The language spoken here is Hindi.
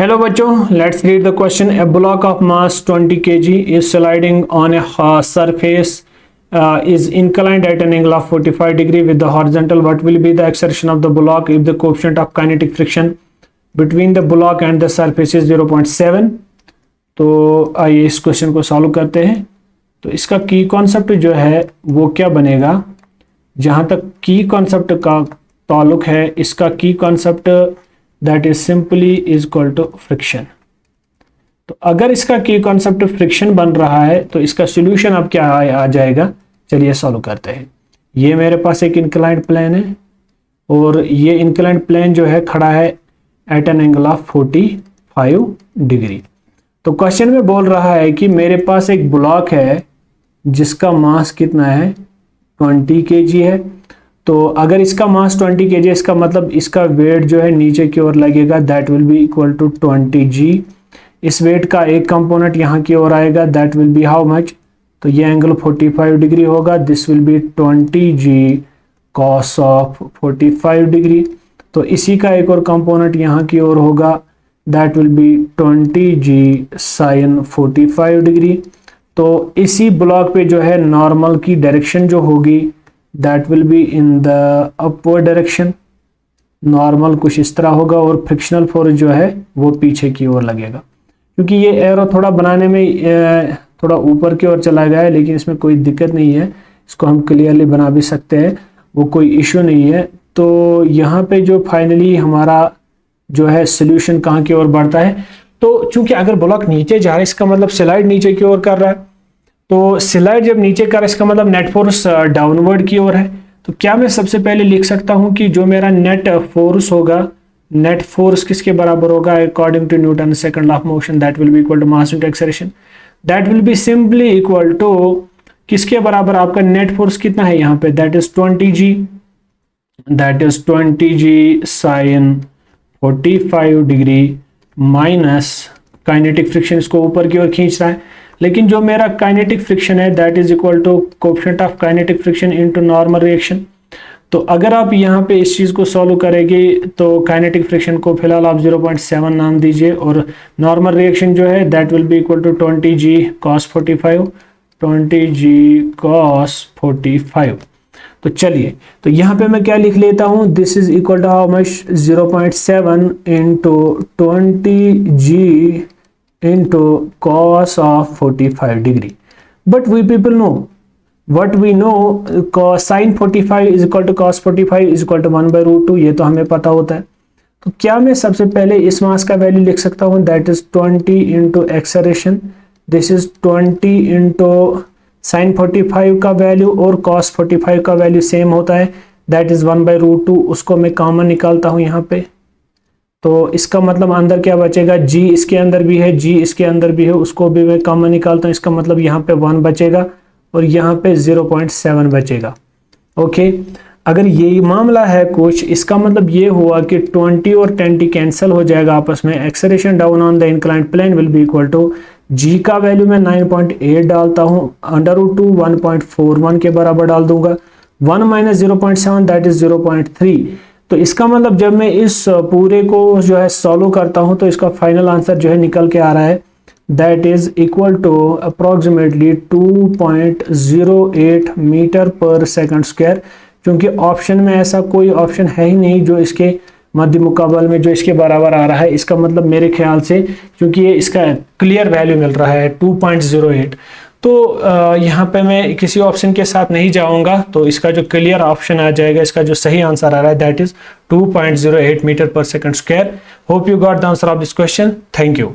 Hello बच्चों, let's read the question. A block of mass 20 kg is sliding on a surface is inclined at an angle of 45 degree with the horizontal. What will be the acceleration of the block if the coefficient of kinetic friction between the block and the surface is 0.7? तो आइए इस क्वेश्चन को सॉल्व करते हैं। तो इसका की कॉन्सेप्ट जो है वो क्या बनेगा, जहाँ तक की कॉन्सेप्ट का ताल्लुक है, इसका की concept that is simply is equal to friction. तो अगर इसका की कॉन्सेप्ट फ्रिक्शन बन रहा है तो इसका सॉल्यूशन अब क्या आ जाएगा, चलिए सॉल्व करते हैं। ये मेरे पास एक इंक्लाइंड प्लेन है और ये इंक्लाइंड प्लेन जो है खड़ा है at an angle of 45 degree. तो क्वेश्चन में बोल रहा है कि मेरे पास एक ब्लॉक है जिसका मास कितना है, 20 kg है। तो अगर इसका मास 20 kg है, इसका मतलब इसका वेट जो है नीचे की ओर लगेगा, that will be equal to 20g। इस वेट का एक कंपोनेंट यहाँ की ओर आएगा, that will B how much, तो ये एंगल 45 डिग्री होगा। This will be 20g cos of 45 degree. तो इसी का एक और कंपोनेंट यहाँ की ओर होगा, that will be 20g sine 45 degree. तो इसी ब्लॉक पे जो है नॉर्मल की डायरेक्शन जो होगी that will be in the upward direction. Normal कुछ इस तरह होगा और फ्रिक्शनल फोर्स जो है वो पीछे की ओर लगेगा। क्योंकि ये एरो थोड़ा बनाने में थोड़ा ऊपर की ओर चला गया है, लेकिन इसमें कोई दिक्कत नहीं है, इसको हम क्लियरली बना भी सकते हैं, वो कोई इश्यू नहीं है। तो यहाँ पे जो फाइनली हमारा जो है सोल्यूशन कहाँ की ओर बढ़ता है, तो चूंकि अगर ब्लॉक नीचे जा रहा है इसका मतलब स्लाइड नीचे की ओर कर रहा है, तो स्लाइड जब नीचे कर रहा है इसका मतलब नेट फोर्स डाउनवर्ड की ओर है। तो क्या मैं सबसे पहले लिख सकता हूं कि जो मेरा नेट फोर्स होगा, नेट फोर्स किसके बराबर होगा, according to Newton second law of motion, that will be equal to mass into acceleration. That will be simply equal to किसके बराबर, आपका नेट फोर्स कितना है यहाँ पे, that is 20g, that is 20g sine 45 degree minus kinetic friction, इसको ऊपर की ओर खींच रहा है, लेकिन जो मेरा काइनेटिक फ्रिक्शन है that is equal to coefficient of kinetic friction into normal reaction. तो अगर आप यहाँ पे इस चीज को सॉल्व करेंगे तो काइनेटिक फ्रिक्शन को फिलहाल आप 0.7 नाम दीजिए और नॉर्मल रिएक्शन जो है that will be equal to 20g cos 45, 20g cos 45। तो चलिए, तो यहाँ पे मैं क्या लिख लेता हूँ, this is equal to how much, 0.7 into 20g into cos of 45 degree. But we people know what we know, cos sin 45 is equal to cos 45 is equal to 1 by root 2, ये तो हमें पता होता है। तो क्या मैं सबसे पहले इस मास का वैल्यू लिख सकता हूँ, that is 20 into acceleration, this is 20 into sin 45 का वैल्यू और cos 45 का वैल्यू सेम होता है, दैट इज 1 by root 2। उसको मैं कॉमन निकालता हूँ यहाँ पे, तो इसका मतलब अंदर क्या बचेगा, g इसके अंदर भी है, g इसके अंदर भी है, उसको भी मैं कॉमन निकालता हूँ, इसका मतलब यहाँ पे 1 बचेगा और यहाँ पे 0.7 बचेगा। ओके, अगर ये मामला है कुछ, इसका मतलब ये हुआ कि 20 और 10 कैंसिल हो जाएगा आपस में। Acceleration down on the inclined plane will be equal to, g का वैल्यू मैं 9.8 डालता हूँ, √2 1.41 के बराबर डाल दूंगा, 1 माइनस 0.7 दैट इज 0.3। तो इसका मतलब जब मैं इस पूरे को जो है सॉल्व करता हूं तो इसका फाइनल आंसर जो है निकल के आ रहा है, that is equal to approximately 2.08 metre per second square. क्योंकि ऑप्शन में ऐसा कोई ऑप्शन है ही नहीं जो इसके मध्य मुकाबल में जो इसके बराबर आ रहा है, इसका मतलब मेरे ख्याल से क्योंकि ये इसका क्लियर वैल्यू मिल रहा है 2.08, तो यहाँ पे मैं किसी ऑप्शन के साथ नहीं जाऊंगा, तो इसका जो क्लियर ऑप्शन आ जाएगा, इसका जो सही आंसर आ रहा है that is 2.08 metre per second square. Hope you got the answer of this question. Thank you.